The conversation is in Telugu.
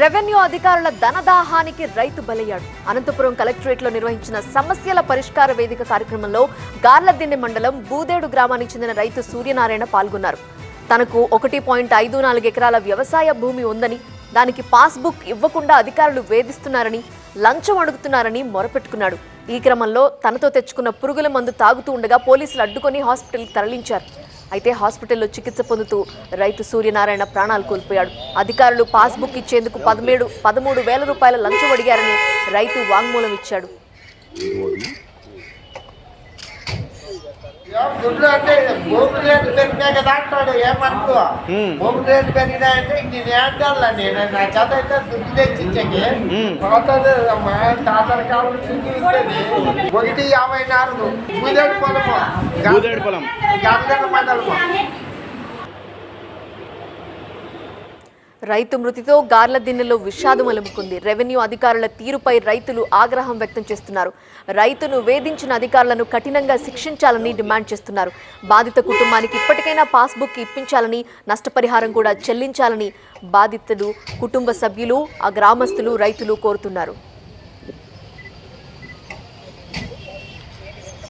రెవెన్యూ అధికారుల ధనదాహానికి రైతు బలయ్యాడు. అనంతపురం కలెక్టరేట్లో నిర్వహించిన సమస్యల పరిష్కార వేదిక కార్యక్రమంలో గార్లదిన్నె మండలం బూదేడు గ్రామానికి చెందిన రైతు సూర్యనారాయణ పాల్గొన్నారు. తనకు 1.54 ఎకరాల వ్యవసాయ భూమి ఉందని, దానికి పాస్బుక్ ఇవ్వకుండా అధికారులు వేధిస్తున్నారని, లంచం అడుగుతున్నారని మొరపెట్టుకున్నాడు. ఈ క్రమంలో తనతో తెచ్చుకున్న పురుగుల మందు తాగుతూ ఉండగా పోలీసులు అడ్డుకొని హాస్పిటల్కి తరలించారు. అయితే హాస్పిటల్లో చికిత్స పొందుతూ రైతు సూర్యనారాయణ ప్రాణాలు కోల్పోయాడు. అధికారులు పాస్బుక్ ఇచ్చేందుకు 13,000 రూపాయల లంచం అడిగారని రైతు వాంగ్మూలం ఇచ్చాడు. గుడ్లు అంటే భూమి రేటు పెరిగినాయి కదా అంటాడు. ఏమంటూ భూమి రేటు పెరిగినాయంటే నేను ఏంటాలా, నేను నా చేత అయితే దుడ్డు తెచ్చిచ్చాకి పోతుంది. మా తాతల కాలం చూపిస్తుంది 1.54 బూదేడు పొలము గార్లదిన్నె మండలము. రైతు మృతితో గార్లదిన్నెలో విషాదం అలుముకుంది. రెవెన్యూ అధికారుల తీరుపై రైతులు ఆగ్రహం వ్యక్తం చేస్తున్నారు. రైతును వేధించిన అధికారులను కఠినంగా శిక్షించాలని డిమాండ్ చేస్తున్నారు. బాధిత కుటుంబానికి ఇప్పటికైనా పాస్బుక్ ఇప్పించాలని, నష్టపరిహారం కూడా చెల్లించాలని బాధితులు, కుటుంబ సభ్యులు, ఆ గ్రామస్తులు, రైతులు కోరుతున్నారు.